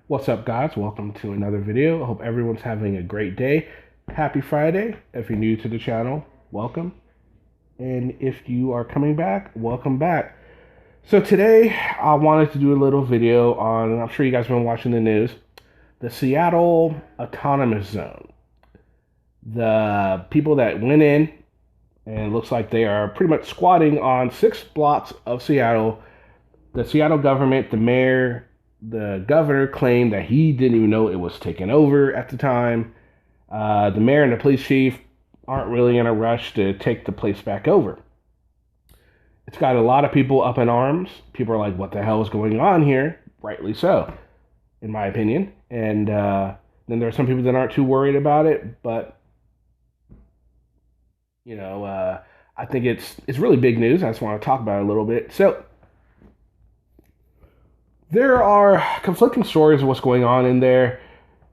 What's up, guys? Welcome to another video. I hope everyone's having a great day. Happy Friday. If you're new to the channel, welcome. And if you are coming back, welcome back. So today I wanted to do a little video on, and I'm sure you guys have been watching the news, the Seattle Autonomous Zone. The people that went in, and it looks like they are pretty much squatting on 6 blocks of Seattle. The Seattle government, the mayor, the governor claimed that he didn't even know it was taken over at the time. The mayor and the police chief aren't really in a rush to take the place back over. It's got a lot of people up in arms. People are like, what the hell is going on here? Rightly so, in my opinion. And then there are some people that aren't too worried about it, but I think it's really big news. I just want to talk about it a little bit. So there are conflicting stories of what's going on in there.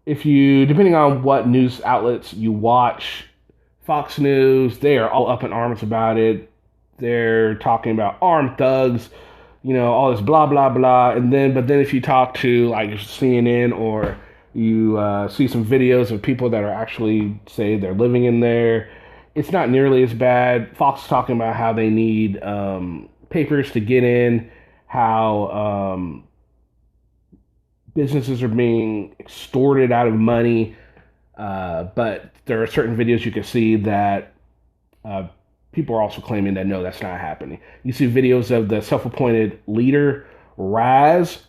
Depending on what news outlets you watch, Fox News, they are all up in arms about it. They're talking about armed thugs, all this blah, blah, blah. But then if you talk to like CNN or you see some videos of people that are actually say they're living in there, it's not nearly as bad. Fox is talking about how they need papers to get in, how businesses are being extorted out of money, but there are certain videos you can see that people are also claiming that no, that's not happening. You see videos of the self-appointed leader, Raz.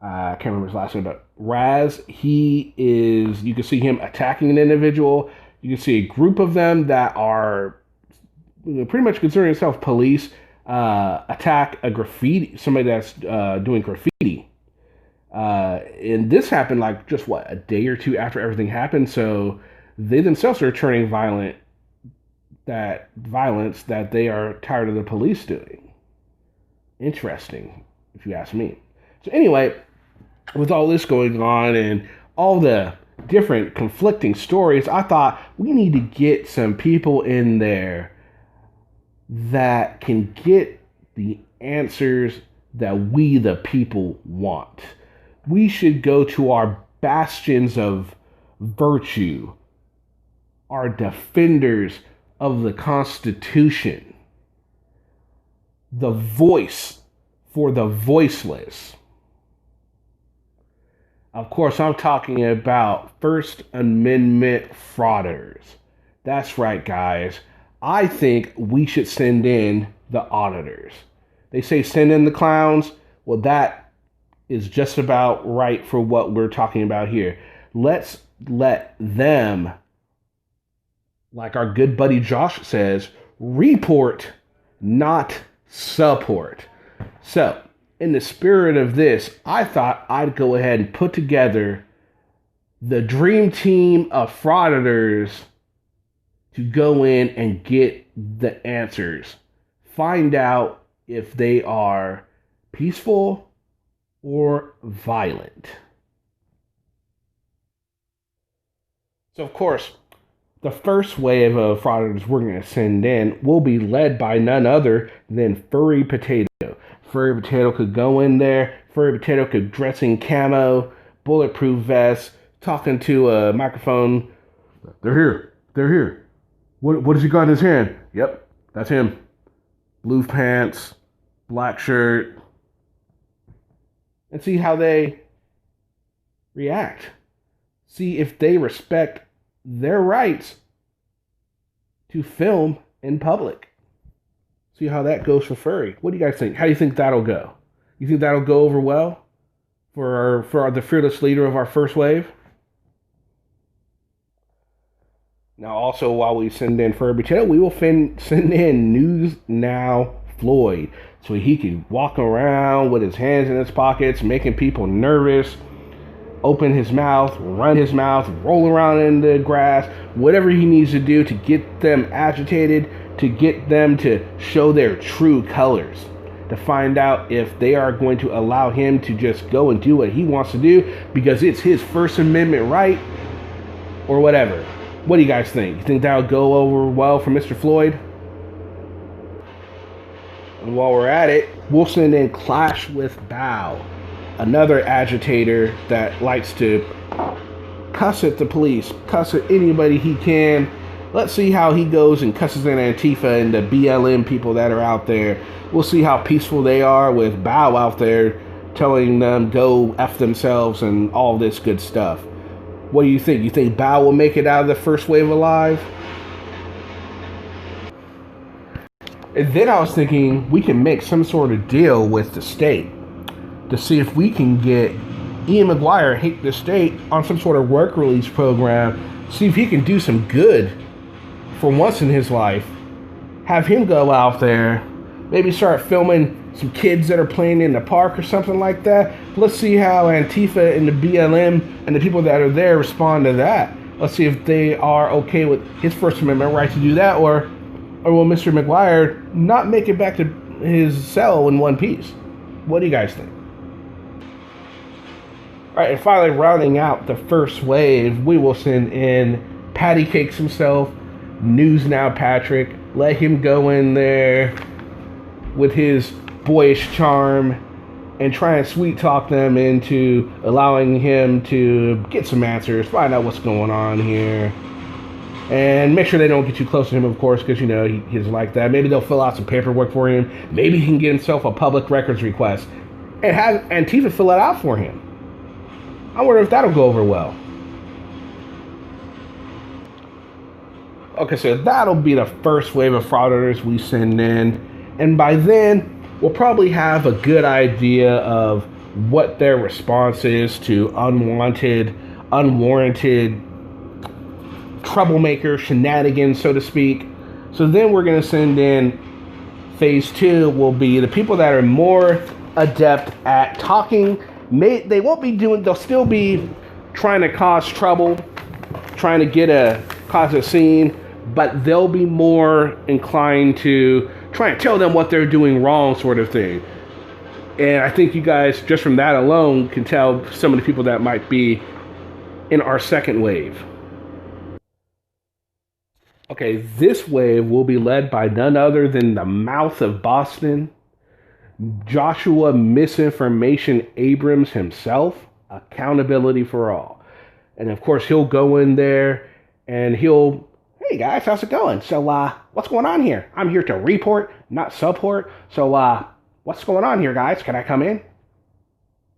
I can't remember his last name, but Raz, you can see him attacking an individual. You can see a group of them that are pretty much considering themselves police, attack somebody that's doing graffiti. And this happened like just a day or two after everything happened. So they themselves are turning violence that they are tired of the police doing. Interesting, if you ask me. So anyway, with all this going on and all the different conflicting stories, I thought we need to get some people in there that can get the answers that we, the people, want. We should go to our bastions of virtue, our defenders of the Constitution, the voice for the voiceless. Of course, I'm talking about First Amendment frauders. That's right, guys. I think we should send in the auditors. They say send in the clowns. Well, that is just about right for what we're talking about here. Let's let them, like our good buddy Josh says, report, not support. So, in the spirit of this, I thought I'd go ahead and put together the dream team of frauditors to go in and get the answers. Find out if they are peaceful or violent. So, of course, the first wave of frauditors we're going to send in will be led by none other than Furry Potato. Furry Potato could go in there. Furry Potato could dress in camo, bulletproof vest, talking to a microphone. They're here. They're here. What has he got in his hand? Yep, that's him. Blue pants, black shirt. And see how they react. See if they respect their rights to film in public. See how that goes for Furry. What do you guys think? How do you think that'll go? You think that'll go over well for the fearless leader of our first wave? Now, also, while we send in Furry Potato, we will send in News Now Floyd, so he can walk around with his hands in his pockets, making people nervous, open his mouth, run his mouth, roll around in the grass, whatever he needs to do to get them agitated, to get them to show their true colors, to find out if they are going to allow him to just go and do what he wants to do because it's his First Amendment right or whatever. What do you guys think? You think that'll go over well for Mr. Floyd? And while we're at it, we'll send in Clash with Bow. another agitator that likes to cuss at the police, cuss at anybody he can. Let's see how he goes and cusses at Antifa and the BLM people that are out there. We'll see how peaceful they are with Bow out there telling them go F themselves and all this good stuff. What do you think? You think Bow will make it out of the first wave alive? And then I was thinking we can make some sort of deal with the state to see if we can get Ian McGuire hit the state on some sort of work release program, see if he can do some good for once in his life. Have him go out there, maybe start filming some kids that are playing in the park or something like that. Let's see how Antifa and the BLM and the people that are there respond to that. Let's see if they are okay with his First Amendment right to do that, or will Mr. McGuire not make it back to his cell in one piece? What do you guys think? All right, and finally rounding out the first wave, we will send in Patty Cakes himself, News Now Patrick. Let him go in there with his boyish charm and try and sweet talk them into allowing him to get some answers, find out what's going on here. And make sure they don't get too close to him, of course, because, you know, he's like that. Maybe they'll fill out some paperwork for him. Maybe he can get himself a public records request and have Antifa fill it out for him. I wonder if that'll go over well. Okay, so that'll be the first wave of fraudsters we send in. And by then, we'll probably have a good idea of what their response is to unwanted, unwarranted troublemaker shenanigans, so to speak. So then we're going to send in phase 2 will be the people that are more adept at talking. They won't be doing, they'll still be trying to cause trouble, trying to cause a scene, but they'll be more inclined to try and tell them what they're doing wrong, sort of thing. And I think you guys, just from that alone, can tell some of the people that might be in our second wave. Okay, this wave will be led by none other than the mouth of Boston, Joshua Misinformation Abrams himself, accountability for all. And of course, he'll go in there and he'll, hey guys, how's it going? So, what's going on here? I'm here to report, not support. So, what's going on here, guys? Can I come in?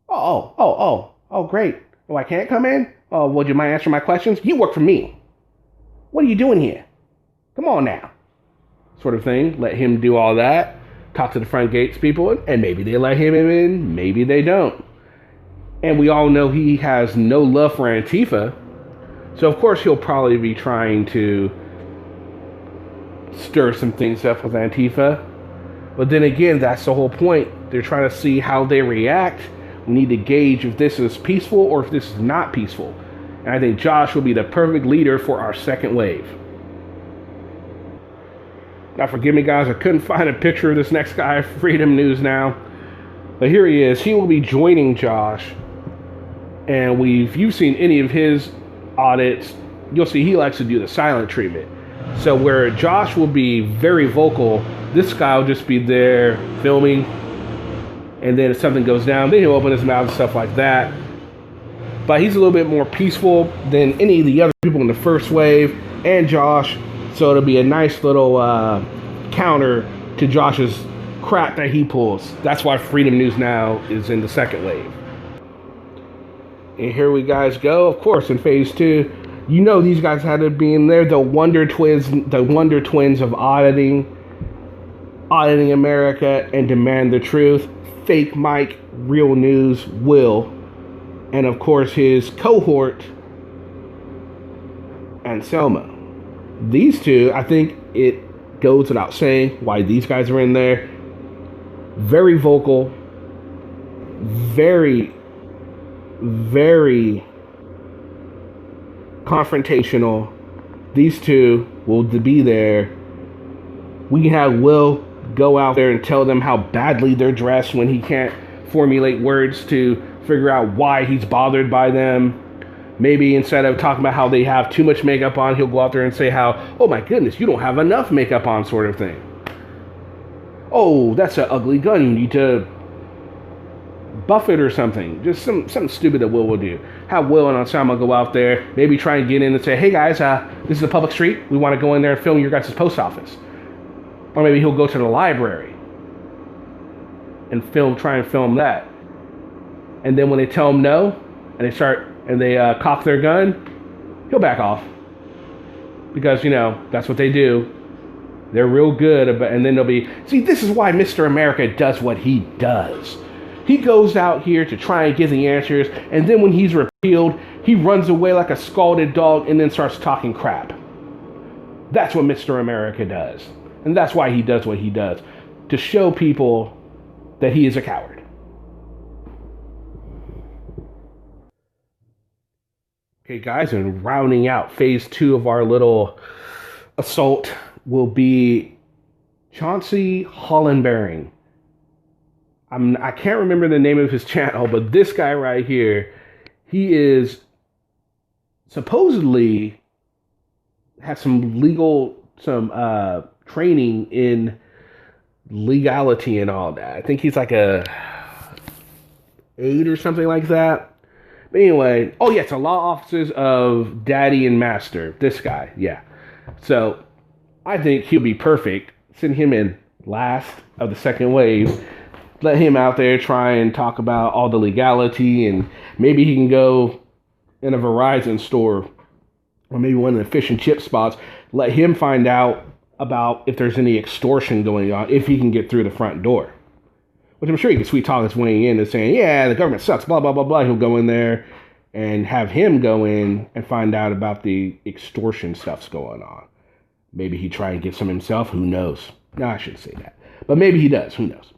Oh, great. Oh, I can't come in? Oh, would you mind answering my questions? You work for me. What are you doing here? Come on now. Sort of thing. Let him do all that. Talk to the front gates people, and maybe they let him in, maybe they don't. And we all know he has no love for Antifa. So, of course, he'll probably be trying to stir some things up with Antifa. But then again, that's the whole point. They're trying to see how they react. We need to gauge if this is peaceful or if this is not peaceful. And I think Josh will be the perfect leader for our second wave. Now, forgive me, guys, I couldn't find a picture of this next guy, Freedom News Now. But here he is. He will be joining Josh. And if you've seen any of his audits, you'll see he likes to do the silent treatment. So where Josh will be very vocal, this guy will just be there filming. And then if something goes down, then he'll open his mouth and stuff like that. But he's a little bit more peaceful than any of the other people in the first wave and Josh. So it'll be a nice little counter to Josh's crap that he pulls. That's why Freedom News Now is in the second wave. And here we guys go. Of course, in phase 2, you know these guys had to be in there. The Wonder Twins of auditing America and Demand the Truth. Fake Mike, Real News, Will. And of course his cohort, Anselmo. These two, I think it goes without saying why these guys are in there. Very vocal, very, very confrontational. These two will be there. We can have Will go out there and tell them how badly they're dressed when he can't formulate words to figure out why he's bothered by them. Maybe instead of talking about how they have too much makeup on, he'll go out there and say how, oh my goodness, you don't have enough makeup on, sort of thing. Oh, that's an ugly gun. You need to Buffett or something. Just something stupid that Will do. Have Will and Osama go out there, maybe try and get in and say, hey guys, this is a public street. We want to go in there and film your guys' post office. Or maybe he'll go to the library and try and film that. And then when they tell him no, and they cock their gun, he'll back off. Because, that's what they do. They're real good about, and then they'll be, see, this is why Mr. America does what he does. He goes out here to try and get the answers, and then when he's repealed, he runs away like a scalded dog and then starts talking crap. That's what Mr. America does. And that's why he does what he does. To show people that he is a coward. Okay, guys, and rounding out phase 2 of our little assault will be Chauncey Hollenberring. I can't remember the name of his channel, but this guy right here, he is supposedly has some training in legality and all that. I think he's like a 8 or something like that. But anyway, it's a law offices of Daddy and Master. This guy, yeah. So I think he'll be perfect. Send him in last of the second wave. Let him out there try and talk about all the legality, and maybe he can go in a Verizon store or maybe one of the fish and chip spots. Let him find out about if there's any extortion going on, if he can get through the front door. Which I'm sure he can sweet talk his way in and saying, yeah, the government sucks, blah, blah, blah, blah. He'll go in there and have him go in and find out about the extortion stuff's going on. Maybe he try and get some himself. Who knows? No, I shouldn't say that. But maybe he does. Who knows?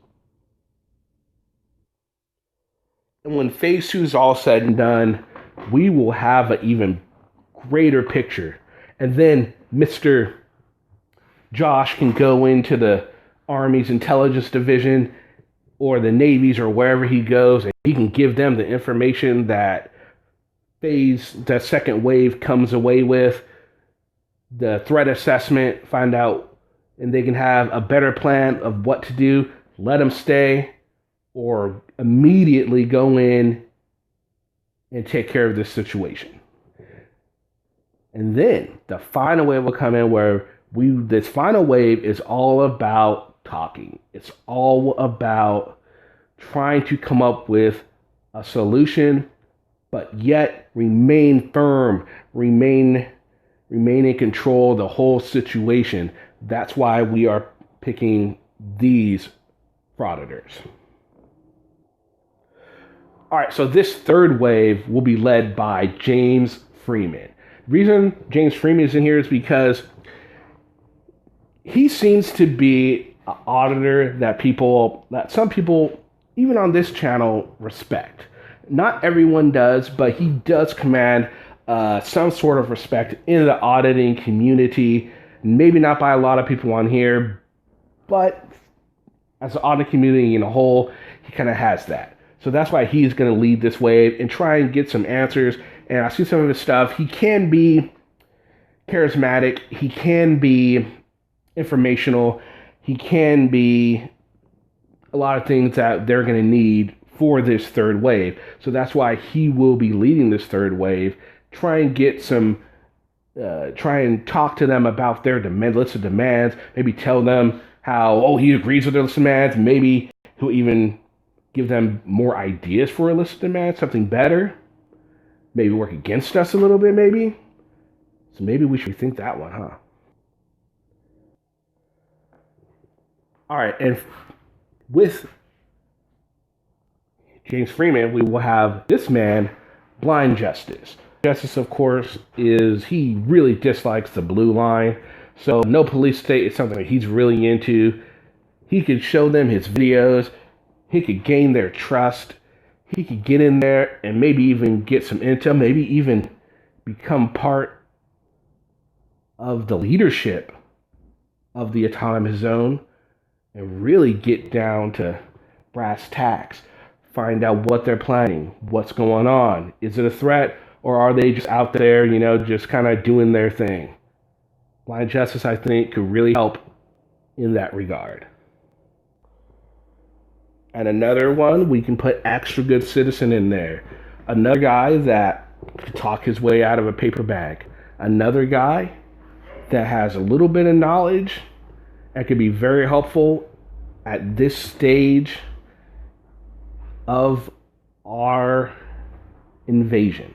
And when phase 2 is all said and done, we will have an even greater picture. And then Mr. Josh can go into the Army's intelligence division or the Navy's or wherever he goes, and he can give them the information that that second wave comes away with, the threat assessment, find out, and they can have a better plan of what to do, let them stay, or immediately go in and take care of this situation. And then the final wave will come in where this final wave is all about talking. It's all about trying to come up with a solution, but yet remain firm, remain in control of the whole situation. That's why we are picking these frauditors. All right, so this third wave will be led by James Freeman. The reason James Freeman is in here is because he seems to be an auditor that some people, even on this channel, respect. Not everyone does, but he does command some sort of respect in the auditing community. Maybe not by a lot of people on here, but as an auditing community in a whole, he kind of has that. So that's why he's going to lead this wave and try and get some answers. And I see some of his stuff. He can be charismatic. He can be informational. He can be a lot of things that they're going to need for this third wave. So that's why he will be leading this third wave. Try and talk to them about their list of demands. Maybe tell them how, he agrees with their list of demands. Maybe he'll even give them more ideas for a list of demands, something better. Maybe work against us a little bit, maybe. So maybe we should think that one, huh? All right, and with James Freeman, we will have this man, Blind Justice. Justice, of course, he really dislikes the blue line. So no police state is something that he's really into. He could show them his videos. He could gain their trust. He could get in there and maybe even get some intel, maybe even become part of the leadership of the autonomous zone and really get down to brass tacks. Find out what they're planning, what's going on. Is it a threat, or are they just out there, just kind of doing their thing? Blind Justice, I think, could really help in that regard. And another one, we can put extra good citizen in there. Another guy that could talk his way out of a paper bag. Another guy that has a little bit of knowledge and could be very helpful at this stage of our invasion.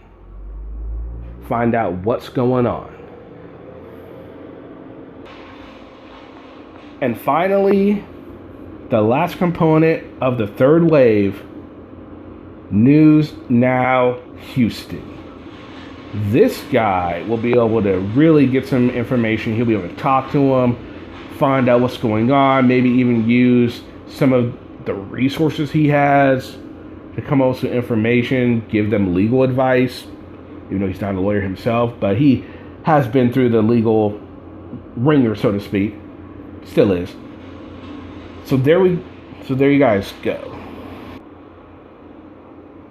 Find out what's going on. And finally, the last component of the third wave, News Now Houston. This guy will be able to really get some information. He'll be able to talk to him, find out what's going on, maybe even use some of the resources he has to come up with some information, give them legal advice, even though he's not a lawyer himself, but he has been through the legal ringer, so to speak. Still is. So there you guys go.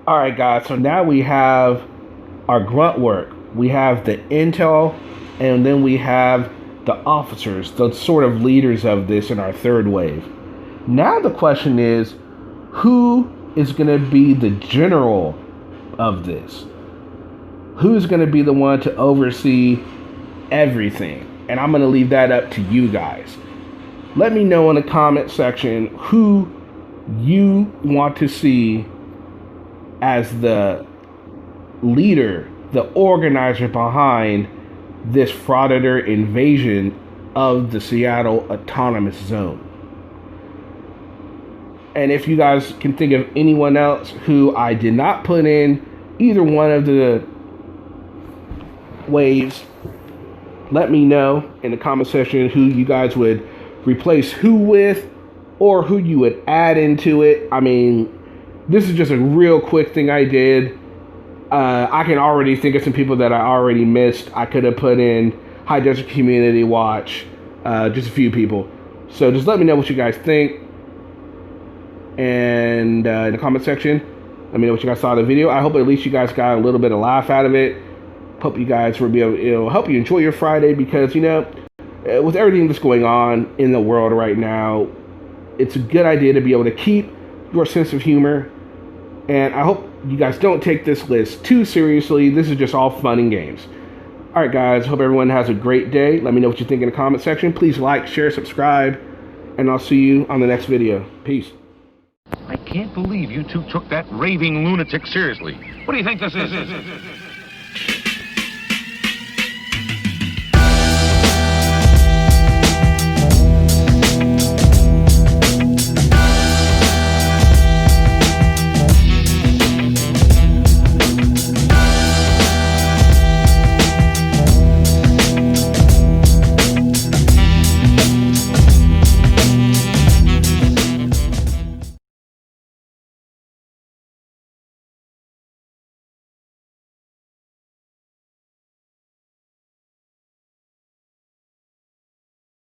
Alright guys, so now we have our grunt work. We have the intel, and then we have the officers, the sort of leaders of this in our third wave. Now the question is, who is going to be the general of this? Who's going to be the one to oversee everything? And I'm going to leave that up to you guys. Let me know in the comment section who you want to see as the leader, the organizer behind this frauditor invasion of the Seattle Autonomous Zone. And if you guys can think of anyone else who I did not put in either one of the waves, let me know in the comment section who you guys would replace who with, or who you would add into it. I mean, this is just a real quick thing I did. I can already think of some people that I already missed. I could have put in High Desert Community Watch, just a few people. So just let me know what you guys think. And in the comment section, let me know what you guys saw of the video. I hope at least you guys got a little bit of laugh out of it. Hope you guys will be able, it'll help you enjoy your Friday, because, you know, with everything that's going on in the world right now, it's a good idea to be able to keep your sense of humor. And I hope you guys don't take this list too seriously. This is just all fun and games. All right, guys. Hope everyone has a great day. Let me know what you think in the comment section. Please like, share, subscribe, and I'll see you on the next video. Peace. I can't believe you two took that raving lunatic seriously. What do you think this is?